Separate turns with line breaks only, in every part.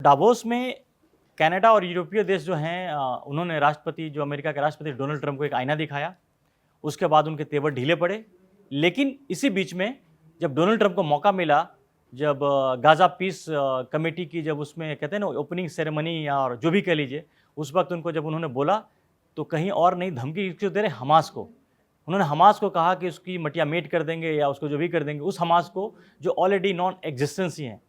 Davos में Canada और यूरोपीय देश जो हैं उन्होंने राष्ट्रपति जो अमेरिका के राष्ट्रपति डोनाल्ड ट्रंप को एक आईना दिखाया। उसके बाद उनके तेवर ढीले पड़े। लेकिन इसी बीच में जब डोनाल्ड ट्रंप को मौका मिला, जब गाज़ा पीस कमेटी की जब उसमें कहते हैं ना ओपनिंग सेरेमनी या और जो भी कह लीजिए, उस वक्त उनको जब उन्होंने बोला तो कहीं और नहीं धमकी क्यों दे रहे हमास को। उन्होंने हमास को कहा कि उसकी मटिया मेट कर देंगे या उसको जो भी कर देंगे, उस हमास को जो ऑलरेडी नॉन एग्जिस्टेंस ही है।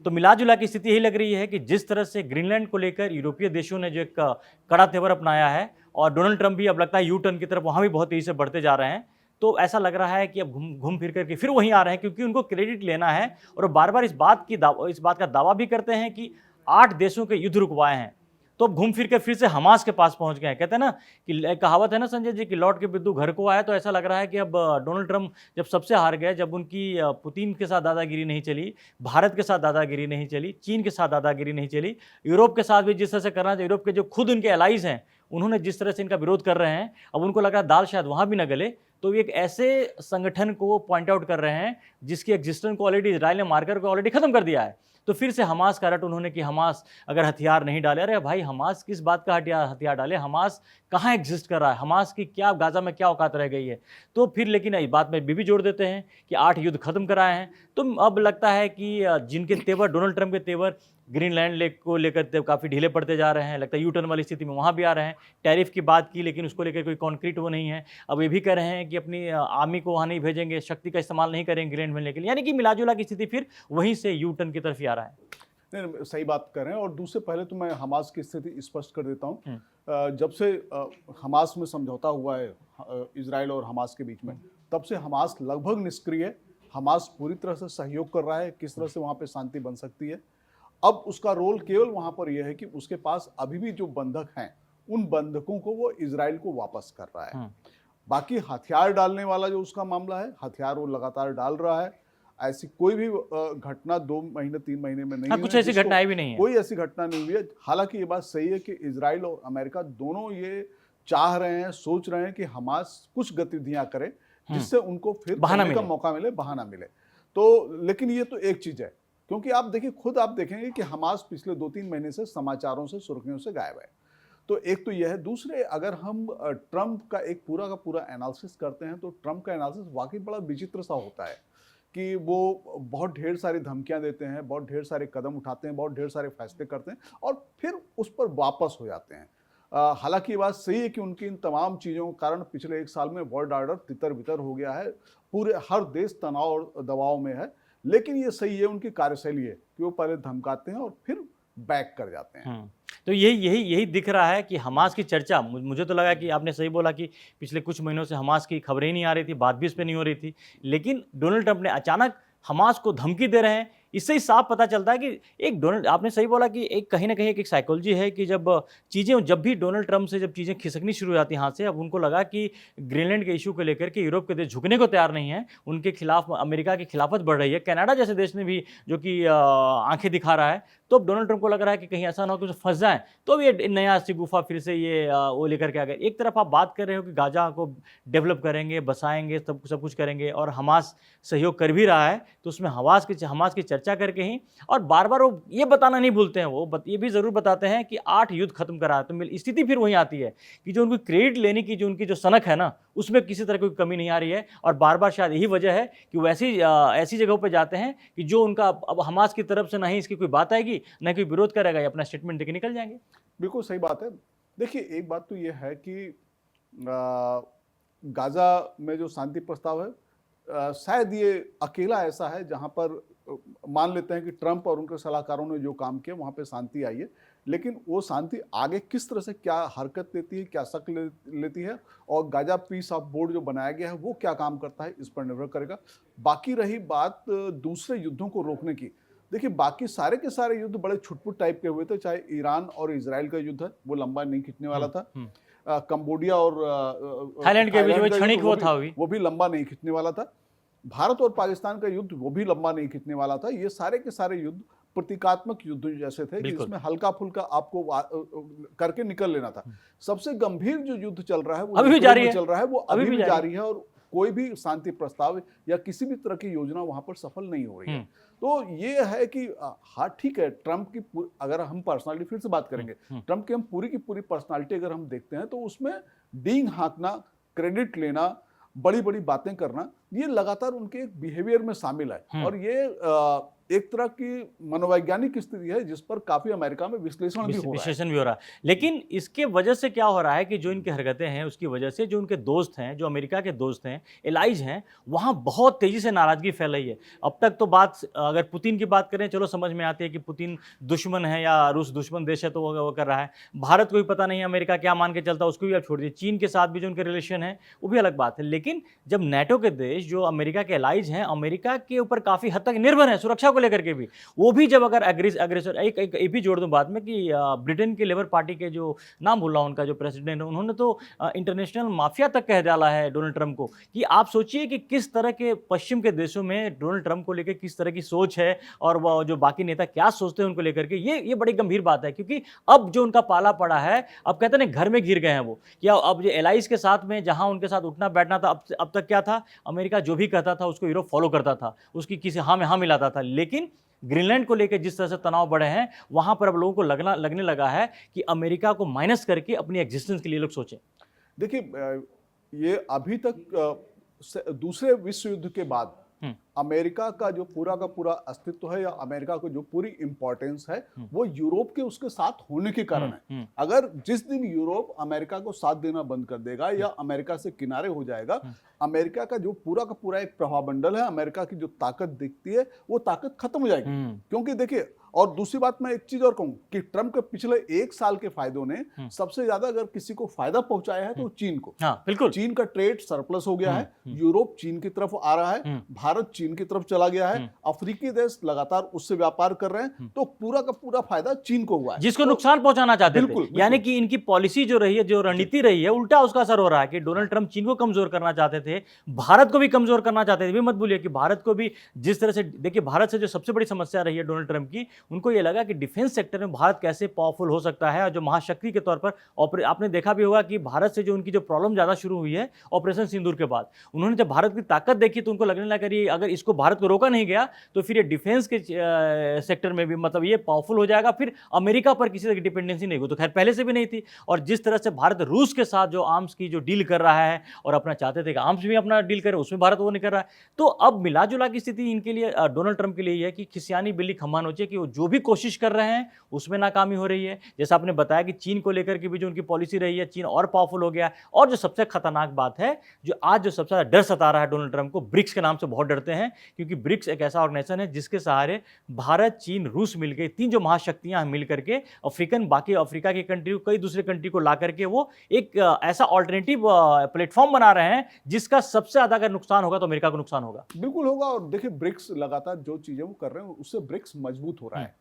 तो मिला-जुला की स्थिति यही लग रही है कि जिस तरह से ग्रीनलैंड को लेकर यूरोपीय देशों ने जो एक कड़ा तेवर अपनाया है और डोनाल्ड ट्रंप भी अब लगता है यू टर्न की तरफ वहाँ भी बहुत तेज़ी से बढ़ते जा रहे हैं। तो ऐसा लग रहा है कि अब घूम फिर कर के फिर वहीं आ रहे हैं क्योंकि उनको क्रेडिट लेना है और बार-बार इस बात का दावा भी करते हैं कि 8 देशों के युद्ध रुकवाए हैं। तो अब घूम फिर के फिर से हमास के पास पहुंच गए हैं। कहते हैं ना कि कहावत है ना संजय जी कि लौट के बिद्दू घर को आया। तो ऐसा लग रहा है कि अब डोनाल्ड ट्रंप जब सबसे हार गए, जब उनकी पुतिन के साथ दादागिरी नहीं चली, भारत के साथ दादागिरी नहीं चली, चीन के साथ दादागिरी नहीं चली, यूरोप के साथ भी जिस तरह से करना चाहिए, यूरोप के जो खुद उनके एलाइज हैं उन्होंने जिस तरह से इनका विरोध कर रहे हैं, अब उनको लग रहा है दाल शायद वहाँ भी न गले। तो एक ऐसे संगठन को पॉइंट आउट कर रहे हैं जिसकी एग्जिस्टेंस को ऑलरेडी इजराइल ने मारकर को ऑलरेडी खत्म कर दिया है। तो फिर से हमास का रट उन्होंने कि हमास अगर हथियार नहीं डाले, अरे भाई हमास किस बात का हथियार डाले, हमास कहाँ एग्जिस्ट कर रहा है, हमास की क्या गाजा में क्या औकात रह गई है। तो फिर लेकिन इस बात में भी जोड़ देते हैं कि 8 युद्ध खत्म कराए हैं। तो अब लगता है कि जिनके तेवर डोनाल्ड ट्रंप के तेवर ग्रीनलैंड लेक को लेकर काफ़ी ढीले पड़ते जा रहे हैं, लगता है यू टर्न वाली स्थिति में वहाँ भी आ रहे हैं। टैरिफ की बात की लेकिन उसको लेकर कोई कॉन्क्रीट वो नहीं है। अब ये भी कह रहे हैं कि अपनी आर्मी को वहाँ नहीं भेजेंगे, शक्ति का इस्तेमाल नहीं करेंगे ग्रीनलैंड मिलने के लिए, यानी कि मिलाजुला की स्थिति फिर वहीं से यू टर्न की तरफ ही आ रहा है।
नहीं, सही बात कर रहे हैं। और दूसरे पहले तो मैं हमास की स्थिति स्पष्ट कर देता हूँ। जब से हमास में समझौता हुआ है इजराइल और हमास के बीच में, तब से हमास लगभग निष्क्रिय है। हमास पूरी तरह से सहयोग कर रहा है किस तरह से वहाँ पे शांति बन सकती है। अब उसका रोल केवल वहाँ पर यह है कि उसके पास अभी भी जो बंधक हैं, उन बंधकों को वो इजराइल को वापस कर रहा है। बाकी हथियार डालने वाला जो उसका मामला है, हथियार वो लगातार डाल रहा है। ऐसी कोई भी घटना 2 महीने 3 महीने में नहीं है,
कुछ ऐसी घटनाएं भी नहीं है,
कोई ऐसी घटना नहीं हुई है। हालांकि ये बात सही है कि इजराइल और अमेरिका दोनों ये चाह रहे हैं, सोच रहे हैं कि हमास कुछ गतिविधियां करे जिससे उनको फिर बहाना का मौका मिले, बहाना मिले। तो लेकिन ये तो एक चीज है, क्योंकि आप देखिए, खुद आप देखेंगे कि हमास पिछले 2-3 महीने से समाचारों से, सुर्खियों से गायब है। तो एक तो यह है। दूसरे, अगर हम ट्रंप का एक पूरा का पूरा एनालिसिस करते हैं तो ट्रंप का एनालिसिस वाकई बड़ा विचित्र सा होता है कि वो बहुत ढेर सारी धमकियां देते हैं, बहुत ढेर सारे कदम उठाते हैं, बहुत ढेर सारे फैसले करते हैं और फिर उस पर वापस हो जाते हैं। हालांकि ये बात सही है कि उनकी इन तमाम चीज़ों के कारण पिछले 1 साल में वर्ल्ड ऑर्डर तितर बितर हो गया है, पूरे हर देश तनाव और दबाव में है। लेकिन ये सही है, उनकी कार्यशैली है कि वो पहले धमकाते हैं और फिर बैक कर जाते हैं।
तो यही दिख रहा है कि हमास की चर्चा, मुझे तो लगा कि आपने सही बोला कि पिछले कुछ महीनों से हमास की खबरें ही नहीं आ रही थी, बात भी इस पर नहीं हो रही थी। लेकिन डोनाल्ड ट्रंप ने अचानक हमास को धमकी दे रहे हैं। इससे ही साफ पता चलता है कि एक डोनाल्ड, आपने सही बोला कि एक कहीं ना कहीं एक साइकोलॉजी है कि जब भी डोनाल्ड ट्रंप से जब चीज़ें खिसकनी शुरू हो जाती हैं हाथ से, अब उनको लगा कि ग्रीनलैंड के इशू को लेकर के यूरोप के देश झुकने को तैयार नहीं है, उनके खिलाफ अमेरिका की खिलाफत बढ़ रही है, कनाडा जैसे देश ने भी जो कि आंखें दिखा रहा है। तो अब डोनाल्ड ट्रंप को लग रहा है कि कहीं ऐसा ना हो कि फंस जाए, तो अब ये नया गुफा फिर से ये वो लेकर के आ गए। एक तरफ आप बात कर रहे हो कि गाजा को डेवलप करेंगे, बसाएंगे, सब कुछ करेंगे और हमास सहयोग कर भी रहा है, तो उसमें हमास की चर्चा करके ही, और बार बार वो ये बताना नहीं भूलते हैं, वो ये भी जरूर बताते हैं कि 8 युद्ध खत्म करा। तो स्थिति फिर वहीं आती है कि जो उनको क्रेडिट लेने की जो उनकी जो सनक है ना, उसमें किसी तरह की कमी नहीं आ रही है। और बार बार शायद यही वजह है कि वो ऐसी जगहों पर जाते हैं कि जो उनका अब हमास की तरफ से ना ही इसकी कोई बात आएगी, न कोई विरोध करेगा, या अपना स्टेटमेंट देके निकल जाएंगे।
बिल्कुल सही बात है। देखिए, एक बात तो ये है कि गाजा में जो शांति प्रस्ताव है, शायद ये अकेला ऐसा है जहां पर मान लेते हैं कि ट्रंप और उनके सलाहकारों ने जो काम किया वहां पे शांति आई है। लेकिन वो शांति आगे किस तरह से क्या हरकत लेती है, क्या शक्ल लेती है, और गाजा पीस ऑफ बोर्ड जो बनाया गया है वो क्या काम करता है, इस पर निर्भर करेगा। बाकी रही बात दूसरे युद्धों को रोकने की, देखिए बाकी सारे के सारे युद्ध बड़े छुटपुट टाइप के हुए थे। चाहे ईरान और इजराइल का युद्ध है, वो लंबा नहीं खींचने वाला था। कंबोडिया और
थाईलैंड के बीच में क्षणिक
वो भी लंबा नहीं खींचने वाला था। भारत और पाकिस्तान का युद्ध वो भी लंबा नहीं खींचने वाला था। ये सारे के सारे युद्ध प्रतीकात्मक युद्ध जैसे थे, जिसमें हल्का फुल्का आपको करके निकल लेना था। सबसे गंभीर जो युद्ध चल रहा है वो
अभी भी जारी
चल रहा है, वो अभी भी जारी है और कोई भी शांति प्रस्ताव या किसी भी तरह की योजना वहां पर सफल नहीं हो रही है। तो ये है कि हाँ ठीक है, ट्रंप की अगर हम पर्सनालिटी फिर से बात करेंगे, ट्रंप की हम पूरी की पूरी पर्सनालिटी अगर हम देखते हैं तो उसमें डींग हाँकना, क्रेडिट लेना, बड़ी बड़ी बातें करना, ये लगातार उनके एक बिहेवियर में शामिल है। और ये एक तरह की मनोवैज्ञानिक स्थिति है जिस पर काफी अमेरिका में विश्लेषण भी हो रहा है।
लेकिन इसके वजह से क्या हो रहा है कि जो इनकी हरकतें हैं उसकी वजह से जो उनके दोस्त हैं, जो अमेरिका के दोस्त हैं, एलाइज हैं, वहां बहुत तेजी से नाराजगी फैल रही है। अब तक तो बात अगर पुतिन की बात करें, चलो समझ में आती है कि पुतिन दुश्मन है या रूस दुश्मन देश है तो वो कर रहा है। भारत को भी पता नहीं अमेरिका क्या मान के चलता, उसको भी आप छोड़ दीजिए। चीन के साथ भी जो उनके रिलेशन है वो भी अलग बात है। लेकिन जब नेटो के देश जो अमेरिका के एलाइज हैं, अमेरिका के ऊपर काफी हद तक निर्भर है सुरक्षा को लेकर के भी, वो भी जब अगर अग्रेसर एक भी जोड़ दूं बात में कि ब्रिटेन के लेबर पार्टी के जो नाम भूल रहा हूं उनका जो प्रेसिडेंट है, उन्होंने तो इंटरनेशनल माफिया तक कह डाला है डोनाल्ड ट्रंप को। कि आप सोचिए कि किस तरह के पश्चिम के देशों में डोनाल्ड ट्रंप को लेकर किस तरह की सोच है और वो जो बाकी नेता क्या सोचते हैं उनको लेकर के, ये बड़ी गंभीर बात है। क्योंकि अब जो उनका पाला पड़ा है, अब कहते हैं घर में गिर गए हैं वो। क्या अब जो एलाइज के साथ में जहां उनके साथ उठना बैठना था, अब तक क्या था, अमेरिका जो भी कहता था उसको यूरोप फॉलो करता था, उसकी किसी हाँ में हाँ मिलाता था। लेकिन ग्रीनलैंड को लेकर जिस तरह से तनाव बढ़े हैं, वहां पर अब लोगों को लगने लगा है कि अमेरिका को माइनस करके अपनी एग्जिस्टेंस के लिए लोग सोचें।
देखिए, ये अभी तक दूसरे विश्व युद्ध के बाद अमेरिका का जो पूरा अस्तित्व है या अमेरिका को जो पूरी इंपॉर्टेंस है वो यूरोप के उसके साथ होने के कारण है। अगर जिस दिन यूरोप अमेरिका को साथ देना बंद कर देगा या अमेरिका से किनारे हो जाएगा, अमेरिका का जो पूरा एक प्रभाव मंडल है, अमेरिका की जो ताकत दिखती है वो ताकत खत्म हो जाएगी। क्योंकि देखिए, और दूसरी बात मैं एक चीज और कहूं कि ट्रंप के पिछले 1 साल के फायदों ने सबसे ज्यादा अगर किसी को फायदा पहुंचाया है तो चीन को।
बिल्कुल,
चीन का ट्रेड सरप्लस हो गया है, यूरोप चीन की तरफ आ रहा है, भारत चीन की तरफ चला गया है, अफ्रीकी देश लगातार उससे व्यापार कर रहे हैं, तो पूरा का पूरा फायदा चीन को हुआ है,
जिसको नुकसान पहुंचाना चाहते थे। यानी कि इनकी पॉलिसी जो रही है, जो रणनीति रही है, उल्टा उसका असर हो रहा है कि डोनाल्ड ट्रंप चीन को कमजोर करना चाहते थे, भारत को भी कमजोर करना चाहते थे। मत भूलिए कि भारत को भी जिस तरह से, देखिए भारत से जो सबसे बड़ी समस्या रही है डोनाल्ड ट्रंप की, उनको यह लगा कि डिफेंस सेक्टर में भारत कैसे पावरफुल हो सकता है और जो महाशक्ति के तौर पर आपने देखा भी होगा कि भारत से जो उनकी जो प्रॉब्लम ज्यादा शुरू हुई है ऑपरेशन सिंदूर के बाद, उन्होंने जब भारत की ताकत देखी तो उनको लगने लगा कि अगर इसको भारत को रोका नहीं गया तो फिर ये डिफेंस के सेक्टर में भी मतलब ये पावरफुल हो जाएगा, फिर अमेरिका पर किसी तरह की डिपेंडेंसी नहीं होगी। तो खैर पहले से भी नहीं थी। और जिस तरह से भारत रूस के साथ जो आर्म्स की जो डील कर रहा है और अपना चाहते थे कि आर्म्स भी अपना डील करे, उसमें भारत वो नहीं कर रहा है। तो अब मिला जुला की स्थिति इनके लिए, डोनाल्ड ट्रंप के लिए है कि खिसियानी बिल्ली खम्मा नोचे, कि वो जो भी कोशिश कर रहे हैं उसमें नाकामी हो रही है। जैसा आपने बताया कि चीन को लेकर के भी जो उनकी पॉलिसी रही है, चीन और पावरफुल हो गया। और जो सबसे खतरनाक बात है, जो आज जो सबसे ज्यादा डर सता रहा है डोनाल्ड ट्रंप को, ब्रिक्स के नाम से बहुत डरते हैं, क्योंकि ब्रिक्स एक ऐसा ऑर्गेनाइजेशन है जिसके सहारे भारत, चीन, रूस मिलकर, 3 जो महाशक्तियां मिल करके बाकी अफ्रीका की कंट्री, कई दूसरे कंट्री को ला करके वो एक ऐसा ऑल्टरनेटिव प्लेटफॉर्म बना रहे हैं जिसका सबसे ज्यादा अगर नुकसान होगा तो अमेरिका को नुकसान होगा।
बिल्कुल होगा। और देखिए, ब्रिक्स लगातार जो चीजें वो कर रहे हैं उससे ब्रिक्स मजबूत हो रहा है।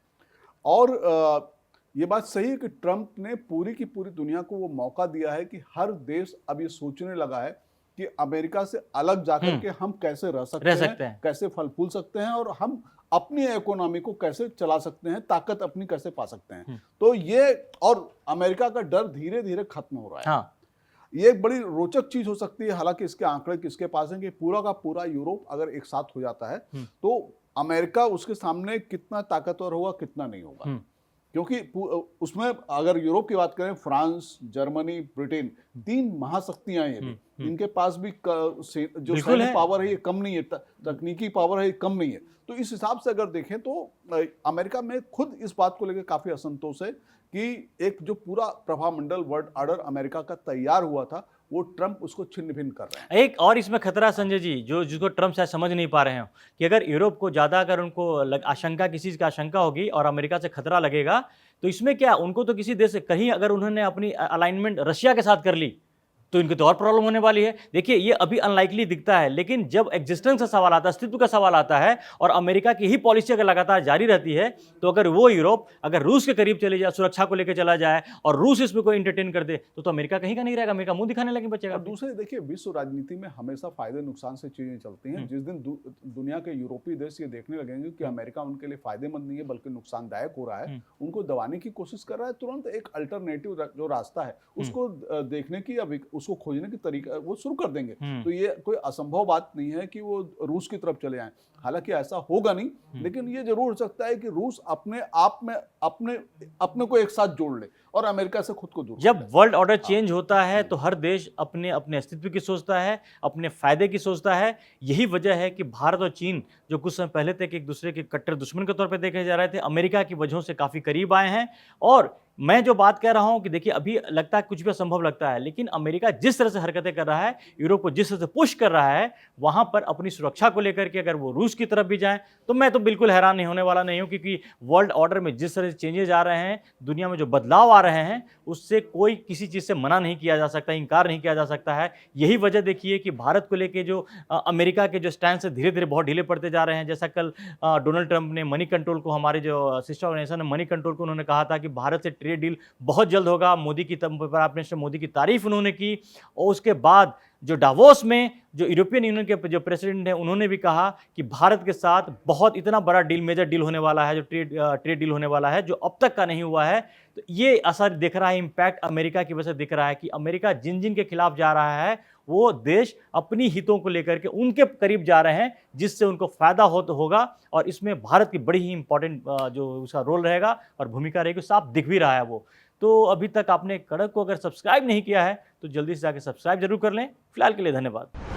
और ये बात सही है कि ट्रंप ने पूरी की पूरी दुनिया को वो मौका दिया है कि हर देश अब ये सोचने लगा है कि अमेरिका से अलग जाकर के हम कैसे रह सकते हैं, कैसे फल फूल सकते हैं और हम अपनी इकोनॉमी को कैसे चला सकते हैं, ताकत अपनी कैसे पा सकते हैं। तो ये, और अमेरिका का डर धीरे धीरे खत्म हो रहा है। ये एक बड़ी रोचक चीज हो सकती है। हालांकि इसके आंकड़े किसके पास हैं कि पूरा का पूरा यूरोप अगर एक साथ हो जाता है तो अमेरिका उसके सामने कितना ताकतवर होगा, कितना नहीं होगा। क्योंकि उसमें अगर यूरोप की बात करें, फ्रांस, जर्मनी, ब्रिटेन, 3 महाशक्तियां हैं। इनके पास भी जो सैन्य पावर है ये कम नहीं है, तकनीकी पावर है ये कम नहीं है। तो इस हिसाब से अगर देखें तो अमेरिका में खुद इस बात को लेकर काफी असंतोष है कि एक जो पूरा प्रभाव मंडल, वर्ल्ड ऑर्डर अमेरिका का तैयार हुआ था, वो ट्रंप उसको छिन्न भिन्न कर रहे हैं।
एक और इसमें खतरा संजय जी, जिसको ट्रंप शायद समझ नहीं पा रहे हैं, कि अगर यूरोप को ज्यादा अगर उनको आशंका, किसी चीज की आशंका होगी और अमेरिका से खतरा लगेगा, तो इसमें क्या, उनको तो किसी देश से, कहीं अगर उन्होंने अपनी अलाइनमेंट रशिया के साथ कर ली तो इनको तो और प्रॉब्लम होने वाली है। देखिए, ये अभी अनलाइकली दिखता है, लेकिन जब एग्जिस्टेंस का सवाल आता है, अस्तित्व का सवाल आता है, और अमेरिका की ही पॉलिसी अगर लगातार जारी रहती है, तो अगर वो यूरोप अगर रूस के करीब चले जाए, सुरक्षा को लेकर चला जाए और रूस इसमें कोई इंटरटेन कर दे, तो अमेरिका कहीं का नहीं रहेगा, अमेरिका मुंह दिखाने लगे बचेगा।
दूसरे देखिए, विश्व राजनीति में हमेशा फायदे नुकसान से चीजें चलती हैं। जिस दिन दुनिया के यूरोपीय देश ये देखने लगेंगे कि अमेरिका उनके लिए फायदेमंद नहीं है बल्कि नुकसानदायक हो रहा है, उनको दबाने की कोशिश कर रहा है, तुरंत एक अल्टरनेटिव जो रास्ता है उसको देखने की, अब उसको खोजने की तरीका वो शुरू कर देंगे। तो ये कोई असंभव बात नहीं है कि वो रूस की तरफ चले आए। हालांकि ऐसा होगा नहीं, लेकिन ये जरूर हो सकता है कि रूस अपने आप में अपने को एक साथ जोड़ ले और अमेरिका से खुद को दूर।
जब वर्ल्ड ऑर्डर चेंज होता है तो हर देश अपने अपने अस्तित्व की सोचता है, अपने फायदे की सोचता है। यही वजह है कि भारत और चीन, जो कुछ समय पहले तक एक दूसरे के कट्टर दुश्मन के तौर पर देखे जा रहे थे, अमेरिका की वजहों से काफी करीब आए हैं। और मैं जो बात कह रहा हूं कि देखिए, अभी लगता है कुछ भी असंभव लगता है, लेकिन अमेरिका जिस तरह से हरकतें कर रहा है, यूरोप को जिस तरह से पुश कर रहा है, वहां पर अपनी सुरक्षा को लेकर के अगर वो रूस की तरफ भी जाएं तो मैं तो बिल्कुल हैरान नहीं होने वाला नहीं हूं, क्योंकि वर्ल्ड ऑर्डर में जिस तरह से चेंजेस आ रहे हैं, दुनिया में जो बदलाव आ रहे हैं, उससे कोई किसी चीज से मना नहीं किया जा सकता, इंकार नहीं किया जा सकता है। यही वजह देखिए कि भारत को लेकर जो अमेरिका के जो स्टैंड से धीरे धीरे बहुत ढीले पड़ते जा रहे हैं। जैसा कल डोनाल्ड ट्रंप ने मनी कंट्रोल को, हमारे जो सिस्टर ऑर्गेनाइजेशन है मनी कंट्रोल को, उन्होंने कहा था कि भारत से ट्रेड डील बहुत जल्द होगा। मोदी की प्राइम मिनिस्टर मोदी की तारीफ उन्होंने की। और उसके बाद जो डावोस में जो यूरोपियन यूनियन के जो प्रेसिडेंट हैं, उन्होंने भी कहा कि भारत के साथ बहुत इतना बड़ा डील, मेजर डील होने वाला है, जो ट्रेड डील होने वाला है, जो अब तक का नहीं हुआ है। तो ये असर दिख रहा है, इंपैक्ट अमेरिका की वजह से दिख रहा है कि अमेरिका जिन जिन के खिलाफ जा रहा है, वो देश अपनी हितों को लेकर के उनके करीब जा रहे हैं, जिससे उनको फायदा होगा। और इसमें भारत की बड़ी ही इंपॉर्टेंट जो उसका रोल रहेगा और भूमिका रहेगी, साफ दिख भी रहा है वो। तो अभी तक आपने कड़क को अगर सब्सक्राइब नहीं किया है तो जल्दी से जाकर सब्सक्राइब जरूर कर लें। फिलहाल के लिए धन्यवाद।